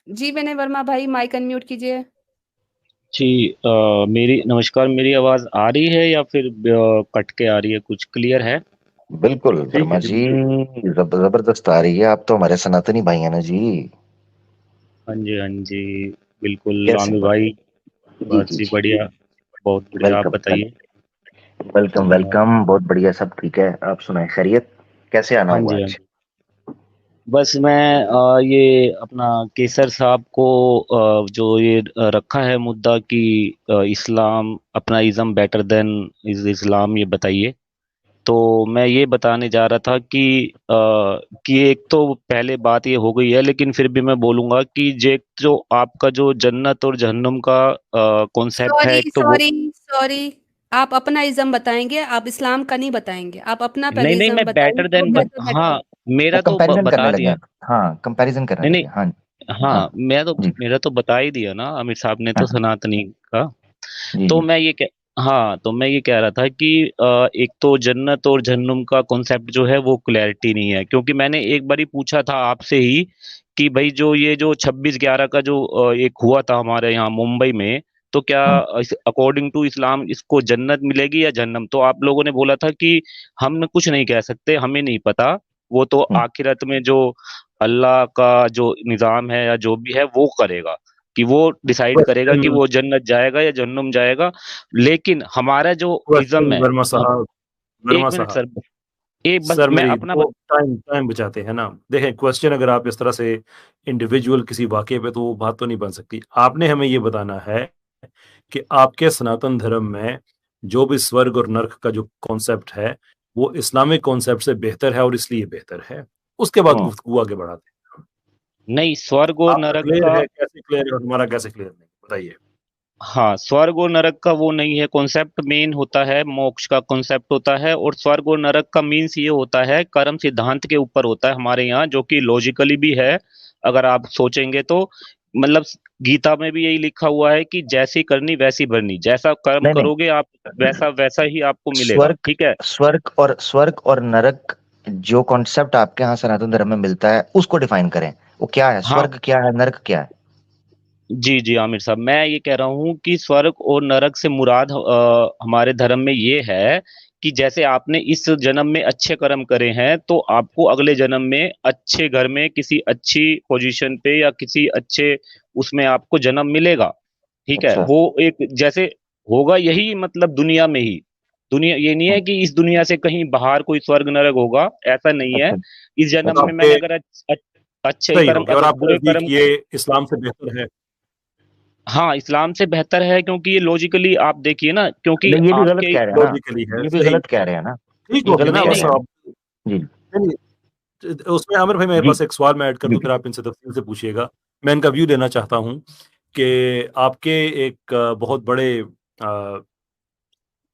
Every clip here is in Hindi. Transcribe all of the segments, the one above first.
जी विनय वर्मा भाई, माइक अनम्यूट कीजिए। जी। मेरी नमस्कार, मेरी आवाज़ आ रही है या फिर कट के आ रही है? कुछ क्लियर है? बिल्कुल ठीक वर्मा है जी, जी। बिल्कुल। जबरदस्त आ रही है। आप तो हमारे सनातनी भाई हैं ना जी। हाँ जी, हाँ जी। बिल्कुल कैसे? आमिर भाई। जी बस जी जी जी। बढ़िया। बहुत बढ़िया, आप वेलकम बताइए। वेलकम अ, वेलकम। बहुत बढ़िया, सब ठीक है। आप सुनाए, खैरियत? कैसे आना हाँ हुआ जी, हाँ आज? जी। बस मैं ये अपना केसर साहब को जो ये रखा है मुद्दा कि इस्लाम अपना इज़्म बेटर देन इस्लाम, ये बताइए। तो मैं ये बताने जा रहा था कि एक तो पहले बात ये हो गई है, लेकिन फिर भी मैं बोलूंगा कि जो आपका जो जन्नत और जहन्नुम का कॉन्सेप्ट है, सॉरी एक तो वो। सॉरी सॉरी, आप अपना इज्म बताएंगे, आप इस्लाम का नहीं बताएंगे। आप अपना पहले नहीं नहीं, इज्म मैं बताइए, बेटर तो देन बेहतर बेटर। हाँ। मेरा तो कंपैरिजन करने बता लगे दिया। आप? हाँ, कंपैरिजन करने नहीं नहीं। लगे, हाँ। हाँ हाँ, जी। मेरा तो बता ही दिया ना आमिर साहब ने हाँ तो, हाँ, सनातनी का। जी तो जी। मैं ये कह हाँ, तो मैं ये कह रहा था कि एक तो जन्नत और जहन्नुम का कॉन्सेप्ट जो है वो क्लैरिटी नहीं है, क्योंकि मैंने एक बारी पूछा था आपसे ही कि भाई जो ये जो 26/11 का जो एक हुआ था हमारे यहाँ मुंबई में, तो क्या हाँ अकॉर्डिंग टू इस्लाम इसको जन्नत मिलेगी या जहन्नम? तो आप लोगों ने बोला था कि हम कुछ नहीं कह सकते, हमें नहीं पता। वो तो हाँ। आखिरत में जो अल्लाह का जो निजाम है या जो भी है वो करेगा, कि वो डिसाइड करेगा कि क्वेश्चन वो जन्नत जाएगा या जहन्नुम जाएगा। लेकिन हमारा जो इज़्म क्वेश्चन है, वर्मा हम साहब, वर्मा एक मिनट साहब, सर, एक बस सर मैं मेरी अपना वो टाइम टाइम बचाते हैं ना। देखें, क्वेश्चन अगर आप इस तरह से इंडिविजुअल किसी वाक्य पे, तो वो बात तो नहीं बन सकती। आपने हमें ये बताना है कि आपके सनातन धर्म में जो भी स्वर्ग और नर्क का जो कॉन्सेप्ट है, वो इस्लामिक कॉन्सेप्ट से बेहतर है और इसलिए बेहतर है। उसके बाद हाँ। गुफ्तगू आगे बढ़ाते हैं। नहीं, स्वर्ग और आपका नरक क्लियर का। है? कैसे क्लियर है और हमारा कैसे क्लियर नहीं, बताइए। हाँ, स्वर्ग और नरक का वो नहीं है कॉन्सेप्ट, मेन होता है मोक्ष का कॉन्सेप्ट होता है। और स्वर्ग और नरक का मीन्स ये होता है, कर्म सिद्धांत के ऊपर होता है हमारे यहाँ, जो कि लॉजिकली भी है। अगर आप सोचेंगे तो, मतलब गीता में भी यही लिखा हुआ है कि जैसी करनी वैसी भरनी, जैसा कर्म नहीं नहीं, करोगे आप वैसा वैसा ही आपको मिलेगा, स्वर्ग ठीक है। स्वर्ग और नरक, जो कॉन्सेप्ट आपके यहाँ सनातन धर्म में मिलता है उसको डिफाइन करें। वो क्या है? हाँ स्वर्ग क्या है, नरक क्या है? जी जी आमिर साहब, मैं ये कह रहा हूँ कि स्वर्ग और नरक से मुराद हमारे धर्म में ये है कि जैसे आपने इस जन्म में अच्छे कर्म करे हैं, तो आपको अगले जन्म में अच्छे घर में किसी अच्छी पोजीशन पे या किसी अच्छे उसमें आपको जन्म मिलेगा। ठीक है, अच्छा वो एक जैसे होगा यही, मतलब दुनिया में ही। दुनिया ये नहीं है कि इस दुनिया से कहीं बाहर कोई स्वर्ग नरक होगा, ऐसा नहीं है। अच्छा इस जन्म तो में मैंने आपके अगर अच्छे सही कर्म हो गया, और अगर आपके बुरे नजदीक कर्म। ये इस्लाम से बेहतर है? हाँ, इस्लाम से बेहतर है, क्योंकि ये लॉजिकली आप देखिए ना, क्योंकि नहीं, ये भी गलत आपके। कह रहे हैं ना। लॉजिकली है, ये भी सही। गलत कह रहे हैं ना। ठीक ये हो गया गलत ना, नहीं कह बस रहे हैं नहीं। ना। आप। जी नहीं, उसमें आमिर भाई मेरे जी पास एक सवाल मैं ऐड कर जी दूं, फिर आप इनसे तफसील से पूछिएगा। मैं इनका व्यू लेना चाहता हूं कि आपके एक बहुत बड़े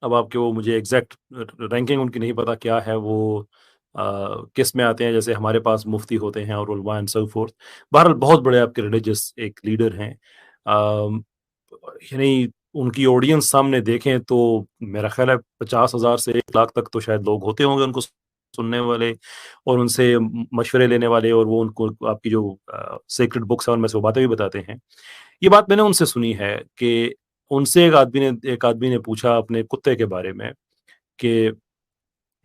अब आपके वो मुझे एग्जैक्ट रैंकिंग उनकी नहीं पता क्या है वो, किस में आते हैं, जैसे हमारे पास मुफ्ती होते हैं और उलमा एंड सो फोर्थ। बहरहाल बहुत बड़े आपके रिलीजियस एक लीडर हैं। अम, यानी उनकी ऑडियंस सामने देखें तो मेरा ख्याल है 50,000 से 1 लाख तक तो शायद लोग होते होंगे उनको सुनने वाले और उनसे मशवरे लेने वाले, और वो उनको आपकी जो सेक्रेड बुक्स है उनमें से वो बातें भी बताते हैं। ये बात मैंने उनसे सुनी है कि उनसे एक आदमी ने पूछा अपने कुत्ते के बारे में कि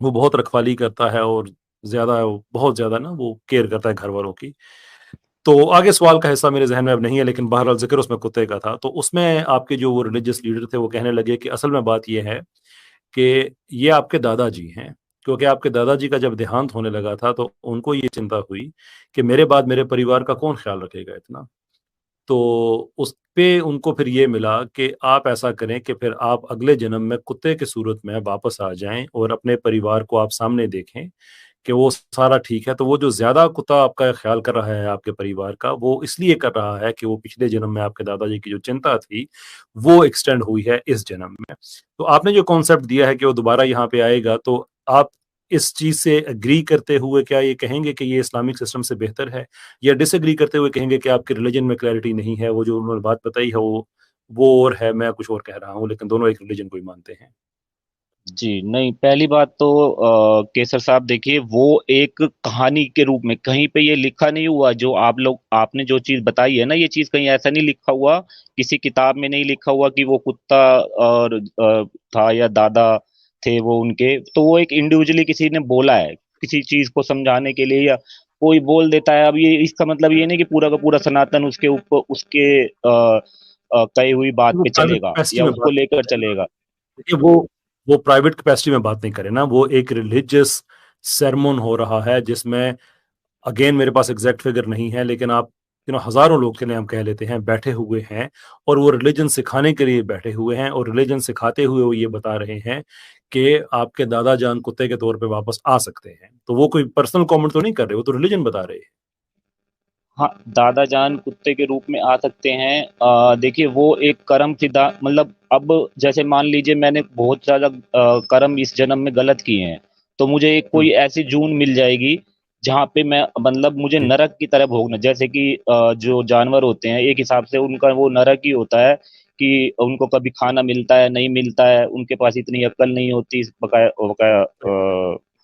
वो बहुत रखवाली करता है और बहुत ज़्यादा ना वो केयर करता है घर वालों की। तो आगे सवाल का हिस्सा मेरे ज़हन में अब नहीं है, लेकिन बहरहाल ज़िक्र उसमें कुत्ते का था। तो उसमें आपके जो वो रिलीजियस लीडर थे वो कहने लगे कि असल में बात ये है कि ये आपके दादाजी हैं, क्योंकि आपके दादाजी का जब देहांत होने लगा था तो उनको ये चिंता हुई कि मेरे बाद मेरे परिवार का कौन ख़्याल रखेगा इतना। तो उसपे उनको फिर ये मिला कि आप ऐसा करें कि फिर आप अगले जन्म में कुत्ते की सूरत में वापस आ जाएँ और अपने परिवार को आप सामने देखें कि वो सारा ठीक है। तो वो जो ज़्यादा कुत्ता आपका ख़्याल कर रहा है आपके परिवार का, वो इसलिए कर रहा है कि वो पिछले जन्म में आपके दादाजी की जो चिंता थी, वो एक्सटेंड हुई है इस जन्म में। तो आपने जो कॉन्सेप्ट दिया है कि वो दोबारा यहाँ पे आएगा, तो आप इस चीज़ से एग्री करते हुए क्या ये कहेंगे कि ये इस्लामिक सिस्टम से बेहतर है? या डिसएग्री करते हुए कहेंगे कि आपके रिलीजन में क्लैरिटी नहीं है, वो जो उन्होंने बात बताई है वो और है, मैं कुछ और कह रहा हूँ, लेकिन दोनों एक रिलीजन को ही मानते हैं? जी नहीं, पहली बात तो केसर साहब देखिए, वो एक कहानी के रूप में कहीं पे ये लिखा नहीं हुआ। जो आपने जो चीज बताई है ना, ये चीज कहीं ऐसा नहीं लिखा हुआ, किसी किताब में नहीं लिखा हुआ कि वो कुत्ता और था या दादा थे वो उनके। तो वो एक इंडिविजुअली किसी ने बोला है, किसी चीज को समझाने के लिए, या कोई बोल देता है। अब ये इसका मतलब ये नहीं कि पूरा का पूरा सनातन उसके ऊपर उसके कही हुई बात वो पे प्राइवेट चलेगा कैपेसिटी या में उसको बात लेकर नहीं करें ना। चलेगा। देखिए वो प्राइवेट कैपेसिटी में बात नहीं करे ना, वो एक रिलीजियस sermon हो रहा है जिसमें, अगेन मेरे पास एग्जैक्ट फिगर नहीं है, लेकिन आप हजारों लोग के लिए हम कह लेते हैं बैठे हुए हैं, और वो रिलीजन सिखाने के लिए बैठे हुए हैं, और रिलीजन सिखाते हुए वो ये बता रहे हैं कि आपके दादा जान कुत्ते के तौर पे वापस आ सकते हैं। तो वो कोई पर्सनल कमेंट तो नहीं कर रहे, वो तो रिलीजन बता रहे हैं। हाँ, दादा जान कुत्ते के रूप में आ सकते हैं। देखिए, वो एक कर्म सिद्धा, मतलब अब जैसे मान लीजिए मैंने बहुत ज्यादा कर्म इस जन्म में गलत किए हैं, तो मुझे एक कोई हम्म, ऐसी जून मिल जाएगी जहाँ पे मैं, मतलब मुझे जी। नरक की तरह भोगना। जैसे कि जो जानवर होते हैं, एक हिसाब से उनका वो नरक ही होता है कि उनको कभी खाना मिलता है, नहीं मिलता है, उनके पास इतनी अक्ल नहीं होती, बकाया बकाया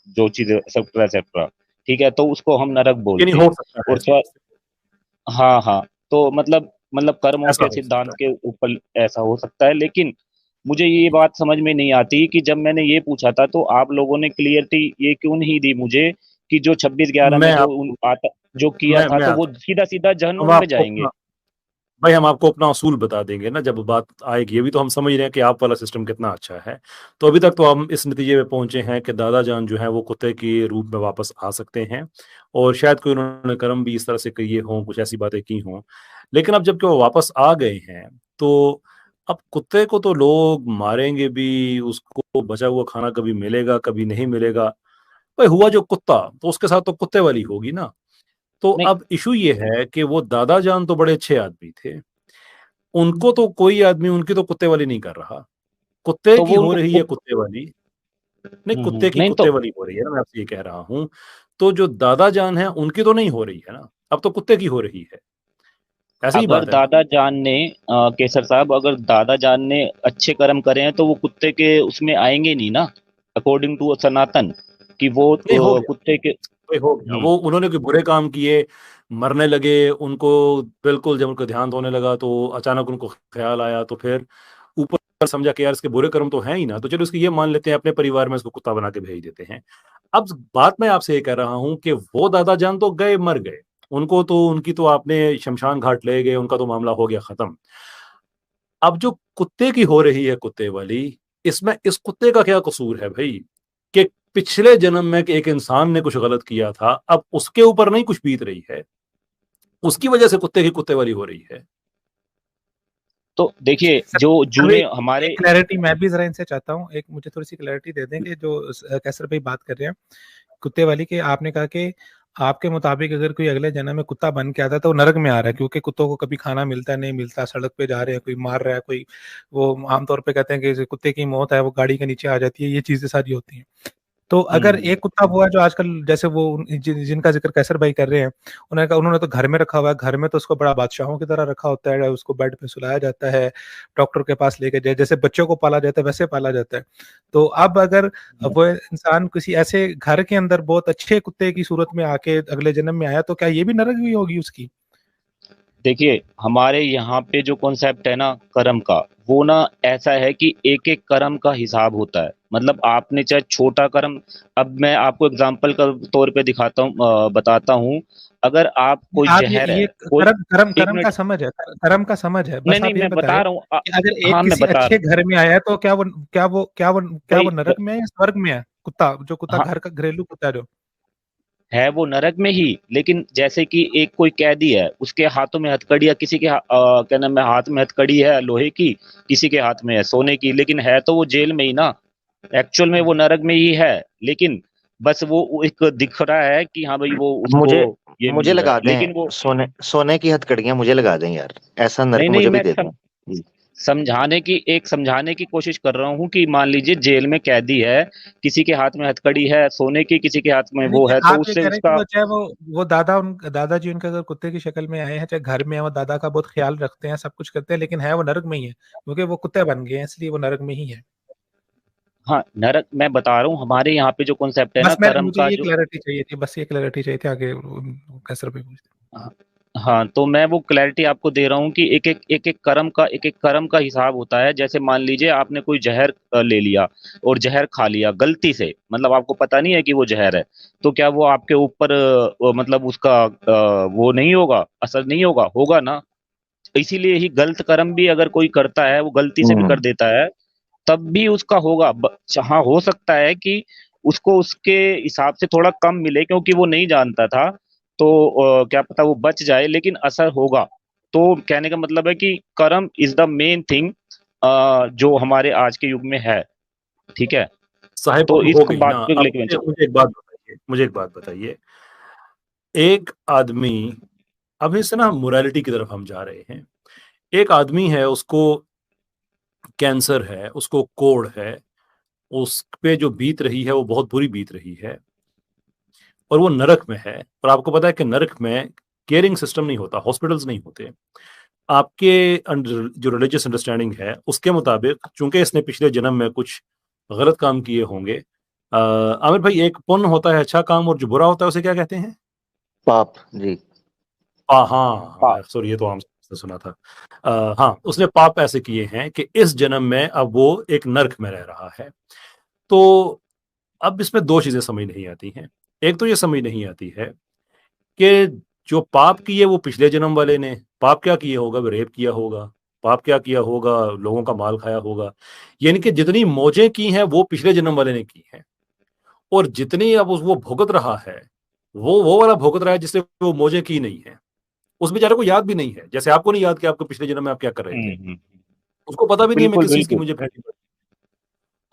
जो चीजें एक्सेट्रा एक्सेट्रा। ठीक है, तो उसको हम नरक ये नहीं बोलते हो हैं। सकता है और ऐसा, हाँ हाँ, तो मतलब कर्मों ऐसा के हो सकता सिद्धांत के ऊपर ऐसा हो सकता है। लेकिन मुझे ये बात समझ में नहीं आती कि जब मैंने ये पूछा था तो आप लोगों ने क्लियरिटी ये क्यों नहीं दी मुझे कि जो 26/11 है। में जो आता, जो किया था, मैं तो वो आता सीधा सीधा हम जहन्नुम में आपको जाएंगे। अपना भाई हम आपको अपना असूल बता देंगे ना जब बात आएगी। अभी तो हम समझ रहे हैं कि आप वाला सिस्टम कितना अच्छा है। तो अभी तक तो हम इस नतीजे में पहुंचे हैं कि दादा जान जो है वो कुत्ते के रूप में वापस आ सकते हैं, और शायद कोई उन्होंने कर्म भी इस तरह से किए हों, कुछ ऐसी बातें की हों। लेकिन अब जबकि वो वापस आ गए हैं, तो अब कुत्ते को तो लोग मारेंगे भी, उसको बचा हुआ खाना कभी मिलेगा कभी नहीं मिलेगा। भाई हुआ जो कुत्ता, तो उसके साथ तो कुत्ते वाली होगी ना। तो नहीं, अब इशू ये है कि वो दादा जान तो बड़े अच्छे आदमी थे, उनको तो कोई आदमी उनकी तो कुत्ते वाली नहीं कर रहा। कुत्ते तो की वो हो उनको रही है कुत्ते वाली, नहीं कुत्ते की नहीं कुत्ते तो वाली हो रही है ना, मैं आपसे ये कह रहा हूं। तो जो दादा जान है उनकी तो नहीं हो रही है ना, अब तो कुत्ते की हो रही है। ऐसी ही अगर बात है ना। दादा जान ने केसर साहब, अगर दादा जान ने अच्छे कर्म करे हैं तो वो कुत्ते के उसमें आएंगे नहीं ना, अकॉर्डिंग टू सनातन, कि वो नहीं हो गया, कुत्ते के। भाई हो गया, वो उन्होंने कोई बुरे काम किए, मरने लगे उनको, बिल्कुल जब उनको ध्यान होने लगा तो अचानक उनको ख्याल आया, तो फिर ऊपर समझा कि यार इसके बुरे कर्म तो हैं ही ना, तो चलो इसको ये मान लेते हैं, अपने परिवार में इसको कुत्ता बना के भेज देते हैं। अब बात मैं आपसे ये कह रहा हूं कि वो दादा जान तो गए, मर गए, उनको तो उनकी तो आपने शमशान घाट ले गए, उनका तो मामला हो गया खत्म। अब जो कुत्ते की हो रही है कुत्ते वाली, इसमें इस कुत्ते का क्या कसूर है भाई, कि पिछले जन्म में कि एक इंसान ने कुछ गलत किया था, अब उसके ऊपर नहीं कुछ बीत रही है, उसकी वजह से कुत्ते की कुत्ते वाली हो रही है। तो देखिए, सर जो सर, जूने एक हमारे। क्लैरिटी मैं भी जरा इनसे चाहता हूँ। एक मुझे थोड़ी सी क्लैरिटी दे दें कि जो कैसर भाई बात कर रहे हैं कुत्ते वाली के, आपने कहा कि आपके मुताबिक अगर कोई अगले जन्म में कुत्ता बन के आता है तो वो नरक में आ रहा है, क्योंकि कुत्तों को कभी खाना मिलता है नहीं मिलता, सड़क पे जा रहे हैं, कोई मार रहा है, कोई वो आमतौर पे कहते हैं कि कुत्ते की मौत है वो गाड़ी के नीचे आ जाती है, ये चीजें सारी होती हैं। तो अगर हम्म एक कुत्ता वो है जो आजकल जैसे वो जिनका जिक्र कैसर भाई कर रहे हैं, उन्होंने कहा उन्होंने तो घर में रखा हुआ है, घर में तो उसको बड़ा बादशाहों की तरह रखा होता है, उसको बेड पे सुलाया जाता है, डॉक्टर के पास लेके जाए, जैसे बच्चों को पाला जाता है वैसे पाला जाता है। तो अब अगर हम्म। वो इंसान किसी ऐसे घर के अंदर बहुत अच्छे कुत्ते की सूरत में आके अगले जन्म में आया, तो क्या ये भी नरक भी होगी उसकी? देखिए, हमारे यहाँ पे जो कॉन्सेप्ट है ना कर्म का, वो ना ऐसा है कि एक एक कर्म का हिसाब होता है। मतलब आपने चाहे छोटा कर्म, अब मैं आपको एग्जांपल के तौर पे दिखाता हूँ, बताता हूँ। अगर आप कोई आप जहर ये है, कोई, कर्म कर्म एक कर्म का मिनट। समझ है, कर्म का समझ है, नहीं बस नहीं, आप ये मैं बताएं बता रहा हूँ। कि अगर एक हाँ, मैं किसी बता रहा अच्छे हूँ घर में आया है तो क्या वो भाई। नरक में है या स्वर्ग में है? कुत्ता जो कुत्ता हाँ, घर का घरेलू कुत्ता है जो। है वो नरक में ही। लेकिन जैसे कि एक कोई कैदी है, उसके हाथों में हथकड़ी, या किसी के क्या नाम है, हाथ में हथकड़ी है लोहे की, किसी के हाथ में है सोने की, लेकिन है तो वो जेल में ही ना। एक्चुअल में वो नरक में ही है, लेकिन बस वो एक दिख रहा है कि हाँ भाई वो उसको मुझे ये मुझे मिल रहा है, लगा लेकिन दें वो। सोने सोने की हथकड़ियां, मुझे लगा दें यार, ऐसा नहीं नर्क नहीं, मुझे भी मैं दे दें। समझाने की कोशिश कर रहा हूँ कि मान लीजिए जेल में कैदी है, किसी के हाथ में हथकड़ी है सोने की, किसी के हाथ में नहीं वो नहीं, है, तो आप ये उससे कह रहे हैं कि उसका। वो चाहे वो दादाजी उनके अगर कुत्ते की शक्ल में आए हैं, चाहे घर में है, वो दादा का बहुत ख्याल रखते हैं, सब कुछ करते हैं, लेकिन है वो नरक में ही है, क्योंकि वो कुत्ते बन गए हैं इसलिए वो नरक में ही है। हाँ, नरक मैं बता रहा हूँ, हमारे यहाँ पे जो कॉन्सेप्ट है ना बस मैं कर्म मुझे का ये जो, क्लैरिटी चाहिए थी, बस ये क्लैरिटी चाहिए थी, आगे कैसर भाई पूछते। हाँ, हाँ, तो मैं वो क्लैरिटी आपको दे रहा हूँ कि एक एक कर्म का हिसाब होता है। जैसे मान लीजिए आपने कोई जहर ले लिया और जहर खा लिया गलती से, मतलब आपको पता नहीं है कि वो जहर है, तो क्या वो आपके ऊपर मतलब उसका वो नहीं होगा, असर नहीं होगा? होगा ना। इसीलिए ही गलत कर्म भी अगर कोई करता है, वो गलती से भी कर देता है, तब भी उसका होगा। हाँ, हो सकता है कि उसको उसके हिसाब से थोड़ा कम मिले क्योंकि वो नहीं जानता था, तो क्या पता वो बच जाए, लेकिन असर होगा। तो कहने का मतलब है कि कर्म इज द मेन थिंग जो हमारे आज के युग में है। ठीक है, साहिब तो अब इस हो गई ना। बात को अब लेके मैं मुझे एक बात बताइए, एक आदमी, अब इससे ना मोरालिटी की तरफ हम जा रहे हैं। एक आदमी है, उसको कैंसर है, उसको कोढ़ है, उस पे जो बीत रही है वो बहुत बुरी बीत रही है, और वो नरक में है। और आपको पता है कि नरक में केयरिंग सिस्टम नहीं होता, हॉस्पिटल्स नहीं होते। आपके जो रिलीजियस अंडरस्टैंडिंग है उसके मुताबिक, चूंकि इसने पिछले जन्म में कुछ गलत काम किए होंगे, आमिर भाई, एक पुण्य होता है अच्छा काम, और जो बुरा होता है उसे क्या कहते हैं? पाप जी। हाँ, सॉरी, ये तो आम से सुना था। हाँ, उसने पाप ऐसे किए हैं कि इस जन्म में अब वो एक नरक में रह रहा है। तो अब इसमें दो चीजें समझ नहीं आती हैं। एक तो ये समझ नहीं आती है कि जो पाप किए वो पिछले जन्म वाले ने पाप क्या किए होगा, रेप किया होगा, पाप क्या किया होगा, लोगों का माल खाया होगा। यानी कि जितनी मौजें की हैं वो पिछले जन्म वाले ने की हैं, और जितनी अब वो भुगत रहा है, वो वाला भुगत रहा है जिससे वो मौजें की नहीं है। उस बेचारे को याद भी नहीं है, जैसे आपको नहीं याद कि आपको पिछले जन्म में आप क्या कर रहे थे। उसको पता भी नहीं है मैं बिल्कुल किस चीज की बिल्कुल। मुझे भेंट पड़ी।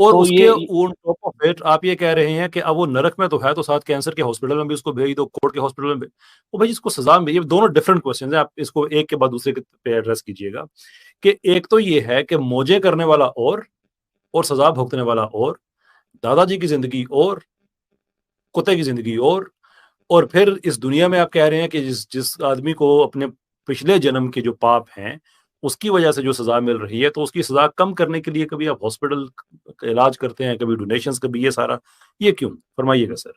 और तो उसके ये ऑन टॉप ऑफ इट आप ये कह रहे हैं कि अब वो नरक में तो है, तो साथ कैंसर के हॉस्पिटल में भी उसको भेज दो, कोर्ट के हॉस्पिटल में वो भाई इसको सजा में। ये दोनों डिफरेंट क्वेश्चन है, आप इसको एक के बाद दूसरे पे एड्रेस कीजिएगा। कि एक तो ये है कि मौजे करने वाला और सजा भुगतने वाला और, दादाजी की जिंदगी और कुत्ते की जिंदगी और फिर इस दुनिया में आप कह रहे हैं कि जिस जिस आदमी को अपने पिछले जन्म के जो पाप हैं उसकी वजह से जो सजा मिल रही है, तो उसकी सजा कम करने के लिए कभी आप हॉस्पिटल का इलाज करते हैं, कभी डोनेशंस, कभी ये सारा, ये क्यों? फरमाइएगा सर।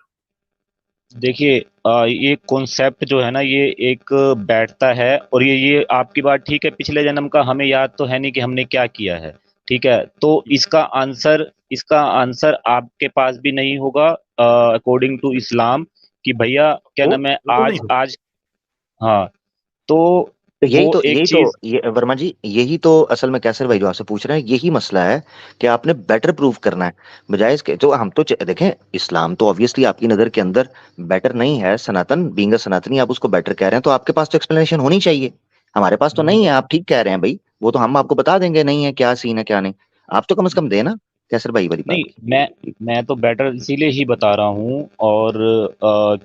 देखिए, ये कॉन्सेप्ट जो है ना, ये एक बैठता है, और ये आपकी बात ठीक है, पिछले जन्म का हमें याद तो है नहीं कि हमने क्या किया है। ठीक है, तो इसका आंसर आपके पास भी नहीं होगा अकॉर्डिंग टू इस्लाम, कि भैया क्या तो नाम है बिल्कुल नहीं आज होगा। आज। हाँ, तो तो यही वो तो एक यही तो चीज। ये वर्मा जी, यही तो असल में कैसर भाई जो आपसे पूछ रहे हैं, यही मसला है कि आपने बेटर प्रूफ करना है बजाय इसके। तो हम तो देखें, इस्लाम तो ऑब्वियसली आपकी नजर के अंदर बेटर नहीं है। सनातन बीइंग अ सनातनी आप उसको बेटर कह रहे हैं, तो आपके पास तो एक्सप्लेनेशन होनी चाहिए। हमारे पास तो नहीं है। आप ठीक कह रहे हैं भाई, वो तो हम आपको बता देंगे नहीं है, क्या सीन है क्या नहीं। आप तो कम से कम देना कैसर भाई वाली बात नहीं, मैं तो बेटर इसीलिए ही बता रहा हूँ, और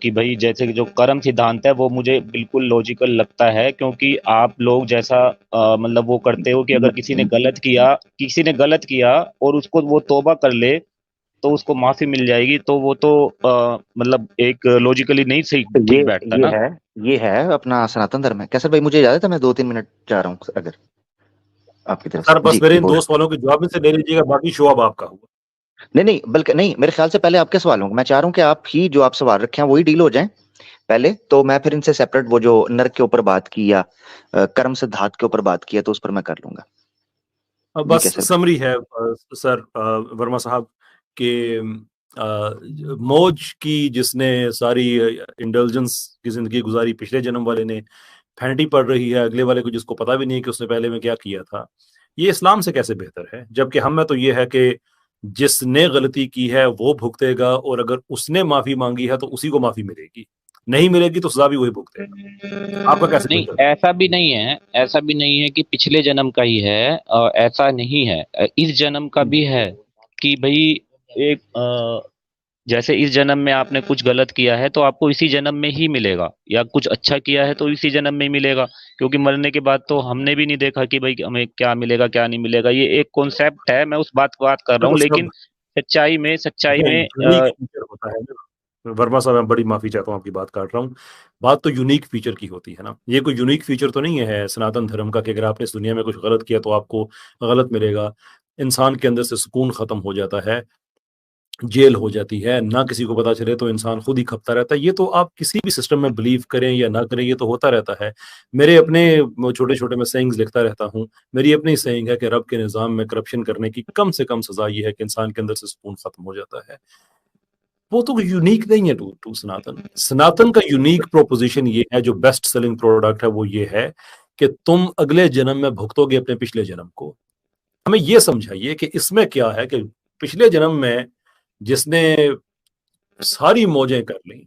कि भाई जैसे कि जो कर्म सिद्धांत है वो मुझे बिल्कुल लॉजिकल लगता है, क्योंकि आप लोग जैसा मतलब वो करते हो कि अगर की। किसी ने गलत किया और उसको वो तौबा कर ले, तो उसको माफी मिल जाएगी, तो वो तो मतलब एक लॉजिकली नहीं सही तो ठीक बैठता ये ना। है ये है अपना सनातन धर्म है। कैसर भाई मुझे इजाजत है, मैं 2-3 मिनट जा रहा हूँ अगर आपकी तरफ सर से। बस जी मेरे जी इन बोल। दो सवालों के जवाब में से ले लीजिएगा, बाकी शो अब आपका हुआ। नहीं नहीं, बल्कि नहीं, मेरे ख्याल से पहले आपके सवाल होंगे। मैं चाह रहा हूँ कि आप ही जो आप सवाल रखे हैं वही डील हो जाएं पहले, तो मैं फिर इनसे सेपरेट वो जो नर्क के ऊपर बात की या कर्म सिद्धांत के ऊपर बात किया, तो उस पर मैं कर लूंगा। जी बस कैसर भाई। समरी है सर, वर्मा साहब, के मौज की जिसने सारी इंडल्जेंस की जिंदगी गुजारी पिछले जन्म वाले ने, फैंटी पड़ रही है अगले वाले को जिसको पता भी नहीं कि उसने पहले में क्या किया था। ये इस्लाम से कैसे बेहतर है? जबकि हम में तो ये है कि जिसने गलती की है वो भुगतेगा, और अगर उसने माफी मांगी है तो उसी को माफी मिलेगी, नहीं मिलेगी तो सजा भी वही भुगतेगा। आपका कैसे नहीं, बेहतर? ऐसा भी नहीं है कि पिछले जन्म का ही है, ऐसा नहीं है, इस जन्म का भी है। कि भाई एक जैसे इस जन्म में आपने कुछ गलत किया है तो आपको इसी जन्म में ही मिलेगा, या कुछ अच्छा किया है तो इसी जन्म में ही मिलेगा, क्योंकि मरने के बाद तो हमने भी नहीं देखा कि भाई हमें क्या मिलेगा क्या नहीं मिलेगा। ये एक कॉन्सेप्ट है, मैं उस बात की बात कर रहा हूँ, देखो लेकिन सब सच्चाई में यूनिक फीचर होता है ना। वर्मा साहब, मैं बड़ी माफी चाहता हूँ, आपकी बात काट रहा हूँ। बात तो यूनिक फीचर की होती है ना, ये कोई यूनिक फीचर तो नहीं है सनातन धर्म का कि अगर आपने इस दुनिया में कुछ गलत किया तो आपको गलत मिलेगा। इंसान के अंदर से सुकून खत्म हो जाता है, जेल हो जाती है, ना किसी को पता चले तो इंसान खुद ही खपता रहता है। ये तो आप किसी भी सिस्टम में बिलीव करें या ना करें, ये तो होता रहता है। मेरे अपने छोटे-छोटे मैं सेइंग्स लिखता रहता हूँ। मेरी अपनी सेइंग है कि रब के निज़ाम में करप्शन करने की कम से कम सज़ा ये है कि इंसान के अंदर से सुकून खत्म हो जाता है। वो तो यूनिक नहीं है टू सनातन। सनातन का यूनिक प्रोपोज़िशन ये है, जो बेस्ट सेलिंग प्रोडक्ट है वो ये है कि तुम अगले जन्म में भुगतोगे अपने पिछले जन्म को। हमें ये समझाइए कि इसमें क्या है कि पिछले जन्म में जिसने सारी मौजें कर ली,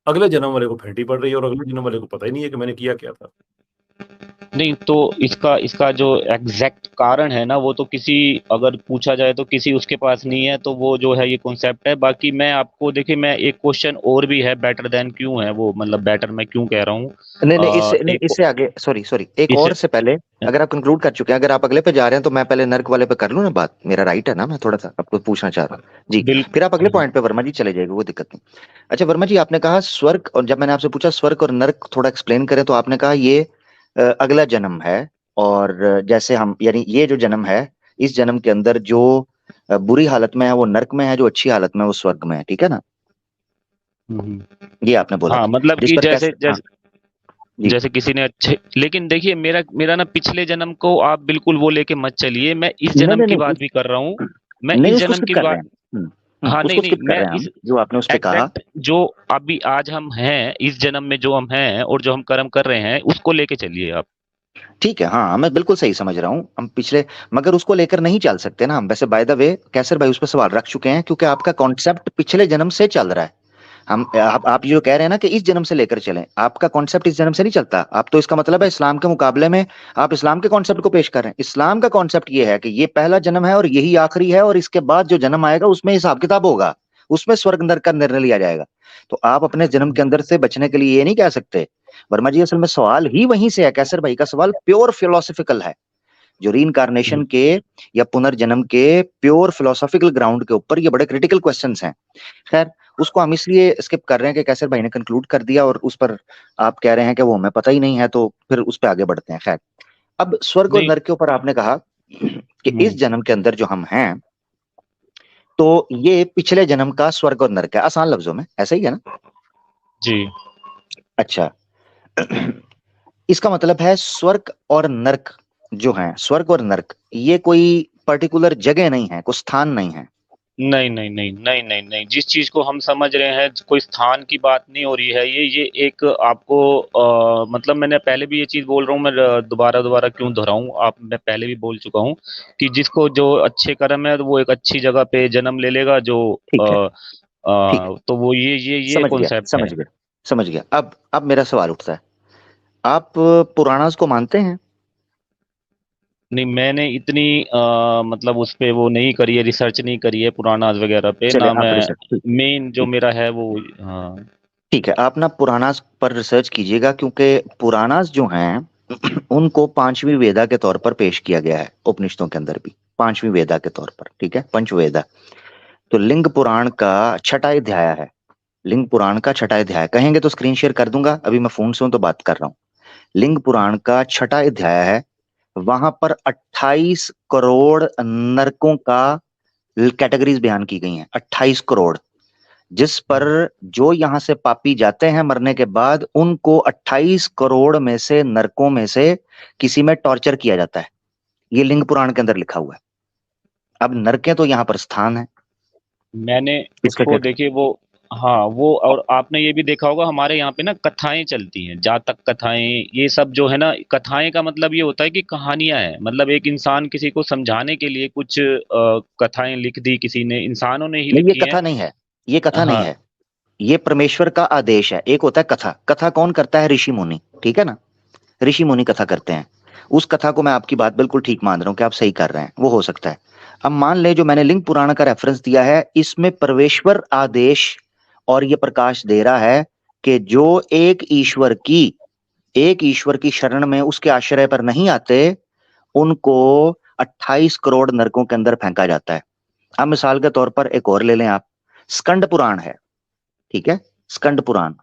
अगले जन्म वाले को फेंटी पड़ रही है और अगले जन्म वाले को पता ही नहीं है कि मैंने किया क्या था। नहीं, तो इसका इसका जो एग्जैक्ट कारण है ना, वो तो किसी, अगर पूछा जाए तो किसी उसके पास नहीं है, तो वो जो है ये कॉन्सेप्ट है। बाकी मैं आपको देखिए, मैं एक क्वेश्चन और भी है, बेटर देन क्यों है वो, मतलब बेटर मैं क्यों कह रहा हूँ। नहीं, एक इससे आगे सॉरी एक इससे और से पहले, अगर आप कंक्लूड कर चुके हैं, अगर आप अगले पे जा रहे हैं तो मैं पहले नर्क वाले पे कर लूं ना बात, मेरा राइट है ना, मैं थोड़ा सा आपको पूछना चाह रहा हूँ जी, फिर आप अगले पॉइंट पे वर्मा जी चले जाएंगे, वो दिक्कत नहीं। अच्छा वर्मा जी, आपने कहा स्वर्ग, और जब मैंने आपसे पूछा स्वर्ग और नर्क थोड़ा एक्सप्लेन करें, तो आपने कहा ये अगला जन्म है, और जैसे हम, यानी ये जो जन्म है, इस जन्म के अंदर जो बुरी हालत में है वो नर्क में है, जो अच्छी हालत में है वो स्वर्ग में है, ठीक है ना, ये आपने बोला हाँ, था। मतलब जिस कि पर जैसे कैसे, हाँ जी, जैसे किसी ने अच्छे, लेकिन देखिए मेरा मेरा ना पिछले जन्म को आप बिल्कुल वो लेके मत चलिए। मैं इस नहीं जन्म नहीं की नहीं बात भी कर रहा हूँ। मैं नहीं, इस उसको जन्म स्किप की कर रहे बात, हैं। हाँ, नहीं उसको नहीं, स्किप कर मैं रहे हैं हम, इस जो आपने उस पे कहा। एग्जैक्ट जो अभी आज हम हैं, इस जन्म में जो हम हैं और जो हम कर्म कर रहे हैं, उसको लेके चलिए आप। ठीक है, हाँ मैं बिल्कुल सही समझ रहा हूँ, हम पिछले, मगर उसको लेकर नहीं चल सकते ना हम, वैसे बाय द वे कैसर भाई उस पर सवाल रख चुके हैं, क्योंकि आपका कॉन्सेप्ट पिछले जन्म से चल रहा है। हम आप जो कह रहे हैं ना कि इस जन्म से लेकर चलें, आपका कॉन्सेप्ट इस जन्म से नहीं चलता। आप तो, इसका मतलब है इस्लाम के मुकाबले में आप इस्लाम के कॉन्सेप्ट को पेश कर रहे हैं। इस्लाम का कॉन्सेप्ट ये है कि ये पहला जन्म है और यही आखिरी है, और इसके बाद जो जन्म आएगा उसमें हिसाब किताब होगा, उसमें स्वर्ग नरक का निर्णय लिया जाएगा। तो आप अपने जन्म के अंदर से बचने के लिए ये नहीं कह सकते। वर्मा जी, असल में सवाल ही वहीं से है, कैसर भाई का सवाल प्योर फिलोसफिकल है, जो रीइंकारनेशन के या पुनर्जन्म के प्योर फिलोसॉफिकल ग्राउंड के ऊपर ये बड़े क्रिटिकल क्वेश्चंस हैं। खैर, उसको हम इसलिए स्किप कर रहे हैं कि कैसर भाई ने कंक्लूड कर दिया, और उस पर आप कह रहे हैं कि वो हमें पता ही नहीं है, तो फिर उस पर आगे बढ़ते हैं। खैर, अब स्वर्ग और नहीं। नरक के ऊपर आपने कहा कि इस हम्म, जन्म के अंदर जो हम हैं, तो ये पिछले जन्म का स्वर्ग और नरक है, आसान लफ्जों में ऐसा ही है ना। जी। अच्छा, इसका मतलब है स्वर्ग और नरक जो है, स्वर्ग और नरक ये कोई पर्टिकुलर जगह नहीं है, कोई स्थान नहीं है। नहीं नहीं नहीं नहीं नहीं नहीं, जिस चीज को हम समझ रहे हैं, कोई स्थान की बात नहीं हो रही है। ये एक आपको मतलब मैंने पहले भी ये चीज बोल रहा हूँ, मैं दोबारा दोबारा क्यों दोहराऊं, आप, मैं पहले भी बोल चुका हूँ कि जिसको जो अच्छे कर्म है, तो वो एक अच्छी जगह पे जन्म ले लेगा। जो ठीक है, ठीक है, तो वो ये समझ गया कॉन्सेप्ट है। समझ गया समझ गया। अब मेरा सवाल उठता है, आप पुराणास को मानते हैं? नहीं, मैंने इतनी मतलब उस पे वो नहीं करी है, रिसर्च नहीं करी है पुराणास वगैरह पे चले ना। आप मैं रिसर्च, मेन जो ठीक मेरा है वो, हाँ। ठीक है, आप ना पुराणास पर रिसर्च कीजिएगा, क्योंकि पुराणास जो हैं उनको पांचवी वेदा के तौर पर पेश किया गया है, उपनिषदों के अंदर भी पांचवी वेदा के तौर पर, ठीक है, पंचवेदा। तो लिंग पुराण का छठा अध्याय है, लिंग पुराण का छठा अध्याय, कहेंगे तो स्क्रीन शेयर कर दूंगा, अभी मैं फोन से हूं तो बात कर रहा हूँ। लिंग पुराण का छठा अध्याय है, वहां पर 28 करोड़ नरकों का कैटेगरीज बयान की गई हैं, 28 करोड़, जिस पर जो यहां से पापी जाते हैं मरने के बाद, उनको 28 करोड़ में से नरकों में से किसी में टॉर्चर किया जाता है। ये लिंग पुराण के अंदर लिखा हुआ है। अब नरकें तो यहाँ पर स्थान है, मैंने इसका क्या? उसको देखिए वो, हाँ वो, और आपने ये भी देखा होगा हमारे यहाँ पे ना कथाएं चलती हैं, जातक कथाएं, ये सब जो है ना। कथाएं का मतलब ये होता है कि कहानियां हैं, मतलब एक इंसान किसी को समझाने के लिए कुछ कथाएं लिख दी किसी ने, इंसानों ने ही नहीं, ये लिखी हैं। कथा नहीं है, ये कथा नहीं हाँ। है, ये परमेश्वर का आदेश है। एक होता है कथा, कथा कौन करता है? ऋषि मुनि, ठीक है ना, ऋषि मुनि कथा करते हैं। उस कथा को मैं आपकी बात बिल्कुल ठीक मान रहा हूं कि आप सही कर रहे हैं, वो हो सकता है। अब मान ले जो मैंने लिंग पुराण का रेफरेंस दिया है, इसमें परमेश्वर आदेश और ये प्रकाश दे रहा है कि जो एक ईश्वर की शरण में उसके आश्रय पर नहीं आते, उनको 28 करोड़ नरकों के अंदर फेंका जाता है। अब मिसाल के तौर पर एक और ले लें आप, स्कंद पुराण है, ठीक है, स्कंद पुराण,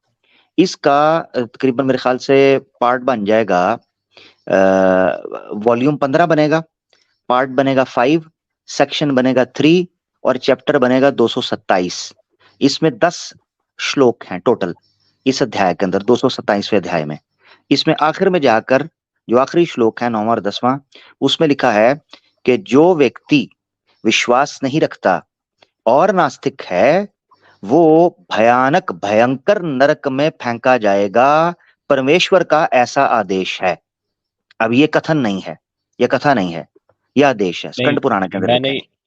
इसका तकरीबन मेरे ख्याल से पार्ट बन जाएगा, वॉल्यूम 15 बनेगा, पार्ट बनेगा 5, सेक्शन बनेगा 3 और चैप्टर बनेगा 227। इसमें 10 श्लोक हैं टोटल इस अध्याय के अंदर, 227वें अध्याय में। इसमें आखिर में जाकर जो आखिरी श्लोक है 9वां और 10वां, उसमें लिखा है कि जो व्यक्ति विश्वास नहीं रखता और नास्तिक है वो भयानक भयंकर नरक में फेंका जाएगा, परमेश्वर का ऐसा आदेश है। अब ये कथन नहीं है, ये कथा नहीं है, यह आदेश है, स्कंद पुराण के अंदर मैंने लिखा है।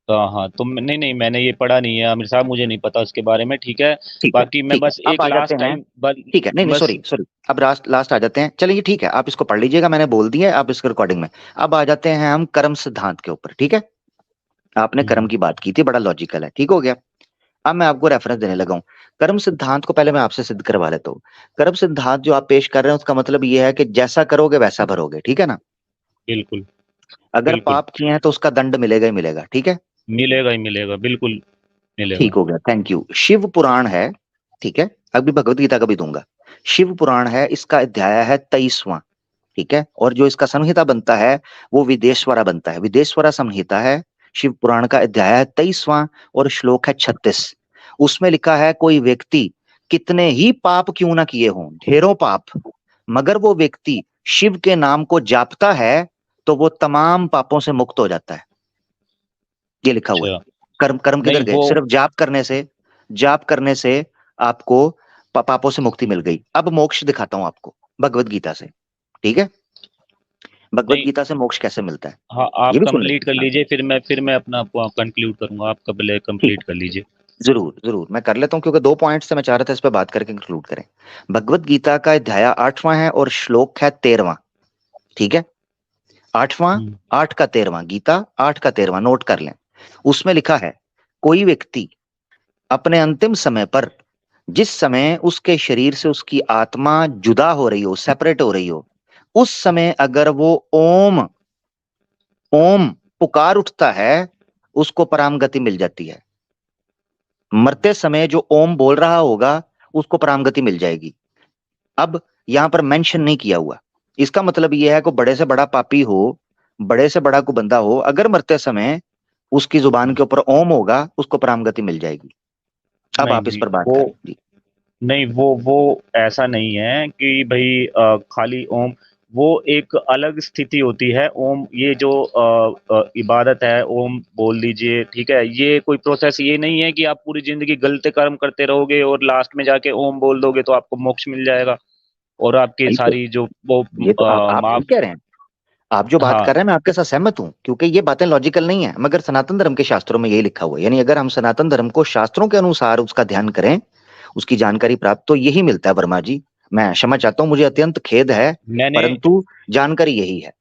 हाँ तो नहीं मैंने ये पढ़ा नहीं है आमिर साहब, मुझे नहीं पता उसके बारे में। ठीक है, ठीक है, बाकी मैं ठीक है, बस आप एक आ लास्ट जाते हैं। टाइम ठीक है, नहीं बस सॉरी अब लास्ट आ जाते हैं। चलिए ठीक है, आप इसको पढ़ लीजिएगा, मैंने बोल दिया है आप इसके रिकॉर्डिंग में। अब आ जाते हैं हम कर्म सिद्धांत के ऊपर। ठीक है, आपने कर्म की बात की थी, बड़ा लॉजिकल है, ठीक हो गया। अब मैं आपको रेफरेंस देने लगा हूं। कर्म सिद्धांत को पहले मैं आपसे सिद्ध करवा लेता हूँ। कर्म सिद्धांत जो आप पेश कर रहे हैं उसका मतलब ये है कि जैसा करोगे वैसा भरोगे, ठीक है ना। बिल्कुल अगर बिल्कुल पाप किए हैं तो उसका दंड मिलेगा ही मिलेगा, ठीक है। मिलेगा ही मिलेगा, बिल्कुल मिलेगा। ठीक हो गया, थैंक यू। शिव पुराण है, ठीक है, अभी भगवत गीता का भी दूंगा। शिव पुराण है, इसका अध्याय है 23वां, ठीक है। और जो इसका संहिता बनता है वो विदेश्वरा बनता है, विदेश्वरा संहिता है। शिव पुराण का अध्याय है 23वां और श्लोक है 36। उसमें लिखा है कोई व्यक्ति कितने ही पाप क्यों ना किए हों, ढेरों पाप, मगर वो व्यक्ति शिव के नाम को जापता है तो वो तमाम पापों से मुक्त हो जाता है। ये लिखा हुआ है। कर्म कर्म किधर नहीं गए, वो सिर्फ जाप करने से आपको पापों से मुक्ति मिल गई। अब मोक्ष दिखाता हूं आपको भगवत गीता से, ठीक है। भगवत नहीं गीता से मोक्ष कैसे मिलता है हाँ आप ये भी सुन कंप्लीट कर लेते हैं। लीजिए, फिर मैं अपना कंक्लूड करूंगा, आप पहले ठीक कंप्लीट कर लीजिए। जरूर जरूर मैं कर लेता हूं, क्योंकि 2 पॉइंट्स से मैं चाह रहा था इस पर बात करके कंक्लूड करें। भगवत गीता का अध्याय 8वां है और श्लोक है 13वां, ठीक है। 8वां, 8 का 13वां, गीता 8 का 13वां, नोट कर लें। उसमें लिखा है कोई व्यक्ति अपने अंतिम समय पर, जिस समय उसके शरीर से उसकी आत्मा जुदा हो रही हो, सेपरेट हो रही हो, उस समय अगर वो ओम ओम पुकार उठता है उसको परम गति मिल जाती है। मरते समय जो ओम बोल रहा होगा उसको परम गति मिल जाएगी। अब यहां पर मेंशन नहीं किया हुआ, इसका मतलब यह है कि बड़े से बड़ा पापी हो, बड़े से बड़ा को बंदा हो, अगर मरते समय उसकी जुबान के ऊपर ओम होगा उसको परम गति मिल जाएगी। अब नहीं आप इस जी पर बात वो करें जी। नहीं वो ऐसा नहीं है कि भाई खाली ओम, वो एक अलग स्थिति होती है। ओम ये जो इबादत है, ओम बोल दीजिए, ठीक है। ये कोई प्रोसेस ये नहीं है कि आप पूरी जिंदगी गलत कर्म करते रहोगे और लास्ट में जाके ओम बोल दोगे तो आपको मोक्ष मिल जाएगा और आपकी भाई तो सारी जो वो ये तो आप माफ। ठीक कह रहे हैं, आप जो बात हाँ कर रहे हैं मैं आपके साथ सहमत हूं, क्योंकि ये बातें लॉजिकल नहीं है, मगर सनातन धर्म के शास्त्रों में यही लिखा हुआ है। यानी अगर हम सनातन धर्म को शास्त्रों के अनुसार उसका ध्यान करें, उसकी जानकारी प्राप्त, तो यही मिलता है। वर्मा जी मैं क्षमा चाहता हूं, मुझे अत्यंत खेद है, मैंने परंतु जानकारी यही है।